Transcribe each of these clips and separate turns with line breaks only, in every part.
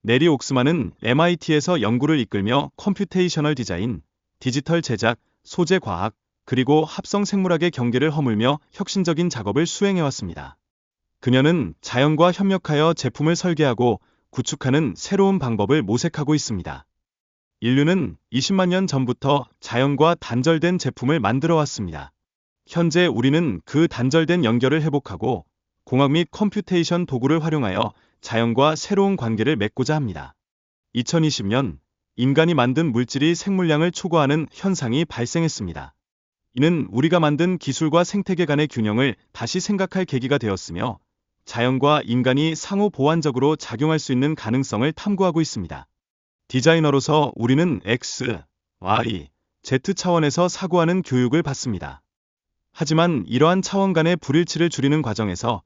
네리 옥스만은 MIT에서 연구를 이끌며 컴퓨테이셔널 디자인, 디지털 제작, 소재 과학, 그리고 합성 생물학의 경계를 허물며 혁신적인 작업을 수행해왔습니다. 그녀는 자연과 협력하여 제품을 설계하고 구축하는 새로운 방법을 모색하고 있습니다. 인류는 20만 년 전부터 자연과 단절된 제품을 만들어 왔습니다. 현재 우리는 그 단절된 연결을 회복하고 공학 및 컴퓨테이션 도구를 활용하여 자연과 새로운 관계를 맺고자 합니다. 2020년, 인간이 만든 물질이 생물량을 초과하는 현상이 발생했습니다. 이는 우리가 만든 기술과 생태계 간의 균형을 다시 생각할 계기가 되었으며, 자연과 인간이 상호 보완적으로 작용할 수 있는 가능성을 탐구하고 있습니다. 디자이너로서 우리는 X, Y, Z 차원에서 사고하는 교육을 받습니다. 하지만 이러한 차원 간의 불일치를 줄이는 과정에서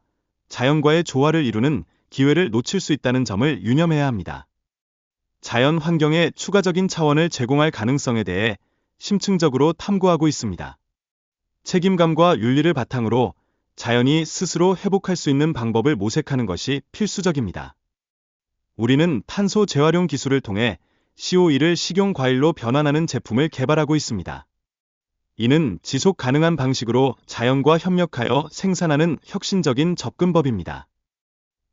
자연과의 조화를 이루는 기회를 놓칠 수 있다는 점을 유념해야 합니다. 자연 환경의 추가적인 차원을 제공할 가능성에 대해 심층적으로 탐구하고 있습니다. 책임감과 윤리를 바탕으로 자연이 스스로 회복할 수 있는 방법을 모색하는 것이 필수적입니다. 우리는 탄소 재활용 기술을 통해 CO2를 식용과일로 변환하는 제품을 개발하고 있습니다. 이는 지속 가능한 방식으로 자연과 협력하여 생산하는 혁신적인 접근법입니다.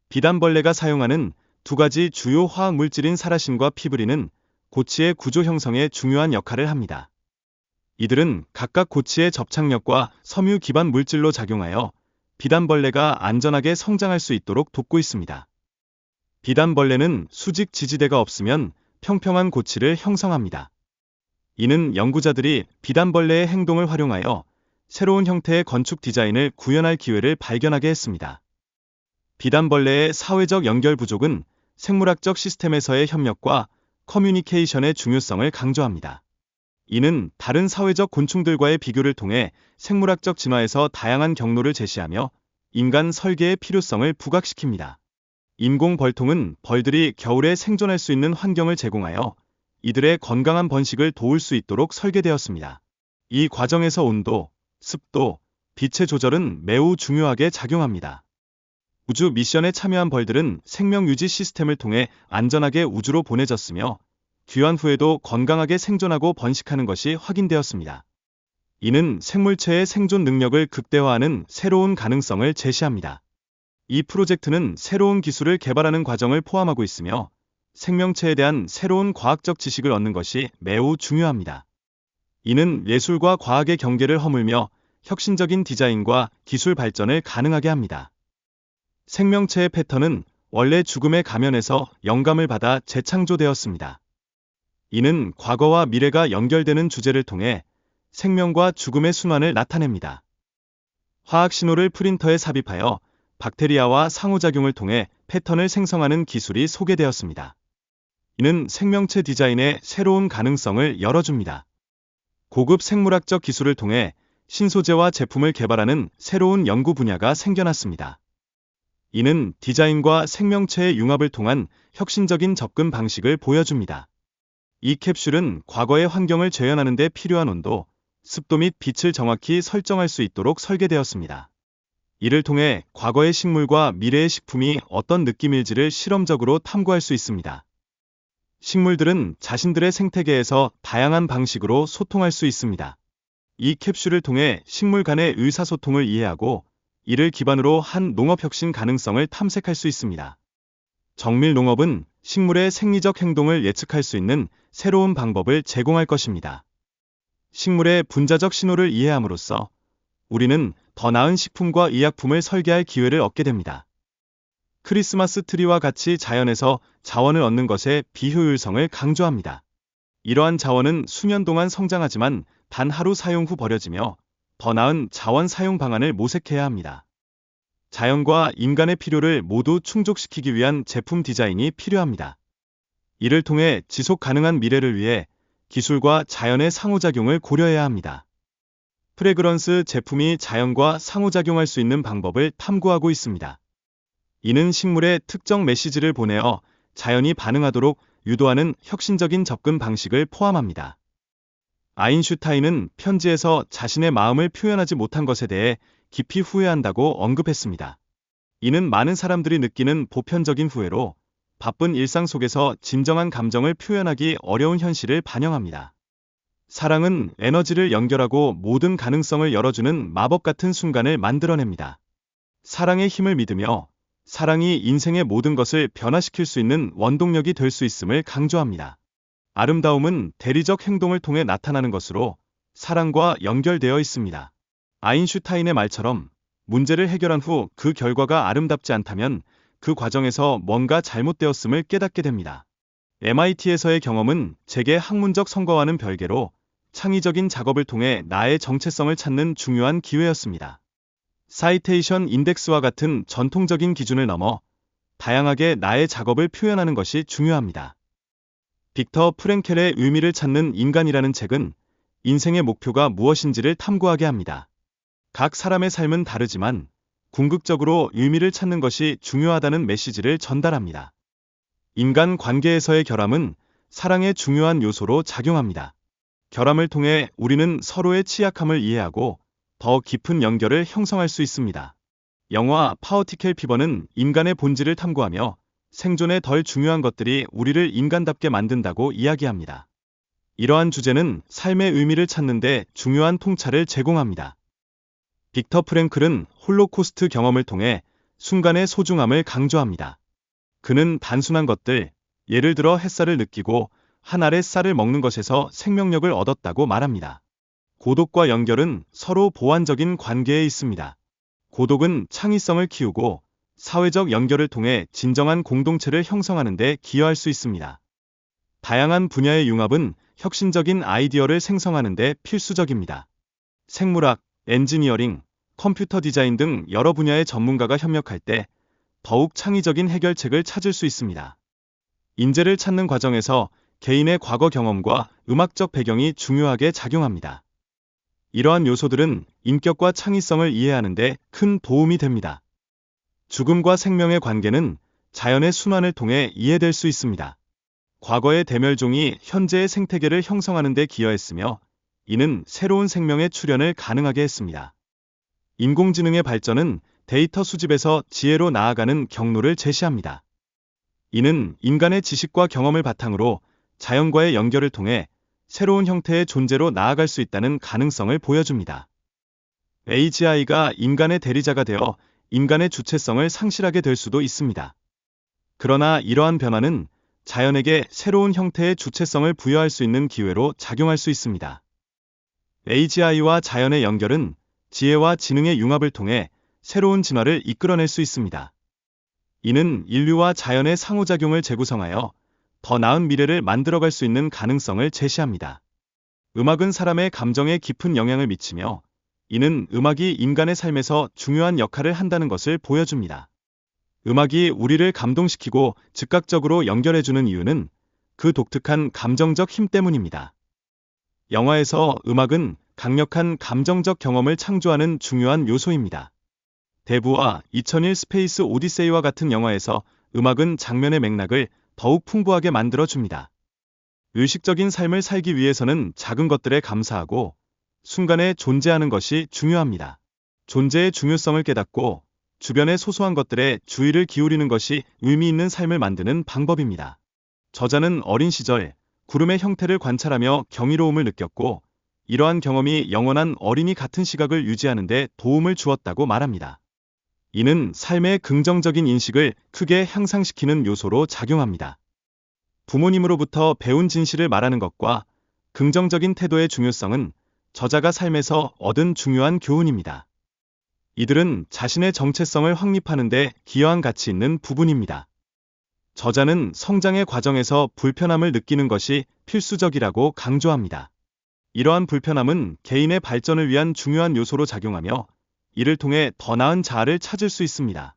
비단벌레가 사용하는 두 가지 주요 화학 물질인 사라신과 피브린은 고치의 구조 형성에 중요한 역할을 합니다. 이들은 각각 고치의 접착력과 섬유 기반 물질로 작용하여 비단벌레가 안전하게 성장할 수 있도록 돕고 있습니다. 비단벌레는 수직 지지대가 없으면 평평한 고치를 형성합니다. 이는 연구자들이 비단벌레의 행동을 활용하여 새로운 형태의 건축 디자인을 구현할 기회를 발견하게 했습니다. 비단벌레의 사회적 연결 부족은 생물학적 시스템에서의 협력과 커뮤니케이션의 중요성을 강조합니다. 이는 다른 사회적 곤충들과의 비교를 통해 생물학적 진화에서 다양한 경로를 제시하며 인간 설계의 필요성을 부각시킵니다. 인공 벌통은 벌들이 겨울에 생존할 수 있는 환경을 제공하여 이들의 건강한 번식을 도울 수 있도록 설계되었습니다. 이 과정에서 온도, 습도, 빛의 조절은 매우 중요하게 작용합니다. 우주 미션에 참여한 벌들은 생명 유지 시스템을 통해 안전하게 우주로 보내졌으며 귀환 후에도 건강하게 생존하고 번식하는 것이 확인되었습니다. 이는 생물체의 생존 능력을 극대화하는 새로운 가능성을 제시합니다. 이 프로젝트는 새로운 기술을 개발하는 과정을 포함하고 있으며 생명체에 대한 새로운 과학적 지식을 얻는 것이 매우 중요합니다. 이는 예술과 과학의 경계를 허물며 혁신적인 디자인과 기술 발전을 가능하게 합니다. 생명체의 패턴은 원래 죽음의 가면에서 영감을 받아 재창조되었습니다. 이는 과거와 미래가 연결되는 주제를 통해 생명과 죽음의 순환을 나타냅니다. 화학 신호를 프린터에 삽입하여 박테리아와 상호작용을 통해 패턴을 생성하는 기술이 소개되었습니다. 이는 생명체 디자인의 새로운 가능성을 열어줍니다. 고급 생물학적 기술을 통해 신소재와 제품을 개발하는 새로운 연구 분야가 생겨났습니다. 이는 디자인과 생명체의 융합을 통한 혁신적인 접근 방식을 보여줍니다. 이 캡슐은 과거의 환경을 재현하는 데 필요한 온도, 습도 및 빛을 정확히 설정할 수 있도록 설계되었습니다. 이를 통해 과거의 식물과 미래의 식품이 어떤 느낌일지를 실험적으로 탐구할 수 있습니다. 식물들은 자신들의 생태계에서 다양한 방식으로 소통할 수 있습니다. 이 캡슐을 통해 식물 간의 의사소통을 이해하고 이를 기반으로 한 농업혁신 가능성을 탐색할 수 있습니다. 정밀 농업은 식물의 생리적 행동을 예측할 수 있는 새로운 방법을 제공할 것입니다. 식물의 분자적 신호를 이해함으로써 우리는 더 나은 식품과 의약품을 설계할 기회를 얻게 됩니다. 크리스마스 트리와 같이 자연에서 자원을 얻는 것의 비효율성을 강조합니다. 이러한 자원은 수년 동안 성장하지만 단 하루 사용 후 버려지며 더 나은 자원 사용 방안을 모색해야 합니다. 자연과 인간의 필요를 모두 충족시키기 위한 제품 디자인이 필요합니다. 이를 통해 지속 가능한 미래를 위해 기술과 자연의 상호작용을 고려해야 합니다. 프레그런스 제품이 자연과 상호작용할 수 있는 방법을 탐구하고 있습니다. 이는 식물에 특정 메시지를 보내어 자연이 반응하도록 유도하는 혁신적인 접근 방식을 포함합니다. 아인슈타인은 편지에서 자신의 마음을 표현하지 못한 것에 대해 깊이 후회한다고 언급했습니다. 이는 많은 사람들이 느끼는 보편적인 후회로 바쁜 일상 속에서 진정한 감정을 표현하기 어려운 현실을 반영합니다. 사랑은 에너지를 연결하고 모든 가능성을 열어주는 마법 같은 순간을 만들어냅니다. 사랑의 힘을 믿으며 사랑이 인생의 모든 것을 변화시킬 수 있는 원동력이 될 수 있음을 강조합니다. 아름다움은 대리적 행동을 통해 나타나는 것으로 사랑과 연결되어 있습니다. 아인슈타인의 말처럼 문제를 해결한 후 그 결과가 아름답지 않다면 그 과정에서 뭔가 잘못되었음을 깨닫게 됩니다. MIT에서의 경험은 제게 학문적 성과와는 별개로 창의적인 작업을 통해 나의 정체성을 찾는 중요한 기회였습니다. 사이테이션 인덱스와 같은 전통적인 기준을 넘어 다양하게 나의 작업을 표현하는 것이 중요합니다. 빅터 프랭켈의 의미를 찾는 인간이라는 책은 인생의 목표가 무엇인지를 탐구하게 합니다. 각 사람의 삶은 다르지만 궁극적으로 의미를 찾는 것이 중요하다는 메시지를 전달합니다. 인간 관계에서의 결함은 사랑의 중요한 요소로 작용합니다. 결함을 통해 우리는 서로의 취약함을 이해하고 더 깊은 연결을 형성할 수 있습니다. 영화 파워티켈 피버는 인간의 본질을 탐구하며 생존에 덜 중요한 것들이 우리를 인간답게 만든다고 이야기합니다. 이러한 주제는 삶의 의미를 찾는 데 중요한 통찰을 제공합니다. 빅터 프랭클은 홀로코스트 경험을 통해 순간의 소중함을 강조합니다. 그는 단순한 것들, 예를 들어 햇살을 느끼고 한 알의 쌀을 먹는 것에서 생명력을 얻었다고 말합니다. 고독과 연결은 서로 보완적인 관계에 있습니다. 고독은 창의성을 키우고 사회적 연결을 통해 진정한 공동체를 형성하는 데 기여할 수 있습니다. 다양한 분야의 융합은 혁신적인 아이디어를 생성하는 데 필수적입니다. 생물학, 엔지니어링, 컴퓨터 디자인 등 여러 분야의 전문가가 협력할 때 더욱 창의적인 해결책을 찾을 수 있습니다. 인재를 찾는 과정에서 개인의 과거 경험과 음악적 배경이 중요하게 작용합니다. 이러한 요소들은 인격과 창의성을 이해하는 데 큰 도움이 됩니다. 죽음과 생명의 관계는 자연의 순환을 통해 이해될 수 있습니다. 과거의 대멸종이 현재의 생태계를 형성하는 데 기여했으며 이는 새로운 생명의 출현을 가능하게 했습니다. 인공지능의 발전은 데이터 수집에서 지혜로 나아가는 경로를 제시합니다. 이는 인간의 지식과 경험을 바탕으로 자연과의 연결을 통해 새로운 형태의 존재로 나아갈 수 있다는 가능성을 보여줍니다. AGI가 인간의 대리자가 되어 인간의 주체성을 상실하게 될 수도 있습니다. 그러나 이러한 변화는 자연에게 새로운 형태의 주체성을 부여할 수 있는 기회로 작용할 수 있습니다. AGI와 자연의 연결은 지혜와 지능의 융합을 통해 새로운 진화를 이끌어낼 수 있습니다. 이는 인류와 자연의 상호작용을 재구성하여 더 나은 미래를 만들어갈 수 있는 가능성을 제시합니다. 음악은 사람의 감정에 깊은 영향을 미치며 이는 음악이 인간의 삶에서 중요한 역할을 한다는 것을 보여줍니다. 음악이 우리를 감동시키고 즉각적으로 연결해주는 이유는 그 독특한 감정적 힘 때문입니다. 영화에서 음악은 강력한 감정적 경험을 창조하는 중요한 요소입니다. 대부와 2001 스페이스 오디세이와 같은 영화에서 음악은 장면의 맥락을 더욱 풍부하게 만들어줍니다. 의식적인 삶을 살기 위해서는 작은 것들에 감사하고 순간에 존재하는 것이 중요합니다. 존재의 중요성을 깨닫고 주변의 소소한 것들에 주의를 기울이는 것이 의미 있는 삶을 만드는 방법입니다. 저자는 어린 시절 구름의 형태를 관찰하며 경이로움을 느꼈고 이러한 경험이 영원한 어린이 같은 시각을 유지하는 데 도움을 주었다고 말합니다. 이는 삶의 긍정적인 인식을 크게 향상시키는 요소로 작용합니다. 부모님으로부터 배운 진실을 말하는 것과 긍정적인 태도의 중요성은 저자가 삶에서 얻은 중요한 교훈입니다. 이들은 자신의 정체성을 확립하는 데 기여한 가치 있는 부분입니다. 저자는 성장의 과정에서 불편함을 느끼는 것이 필수적이라고 강조합니다. 이러한 불편함은 개인의 발전을 위한 중요한 요소로 작용하며 이를 통해 더 나은 자아를 찾을 수 있습니다.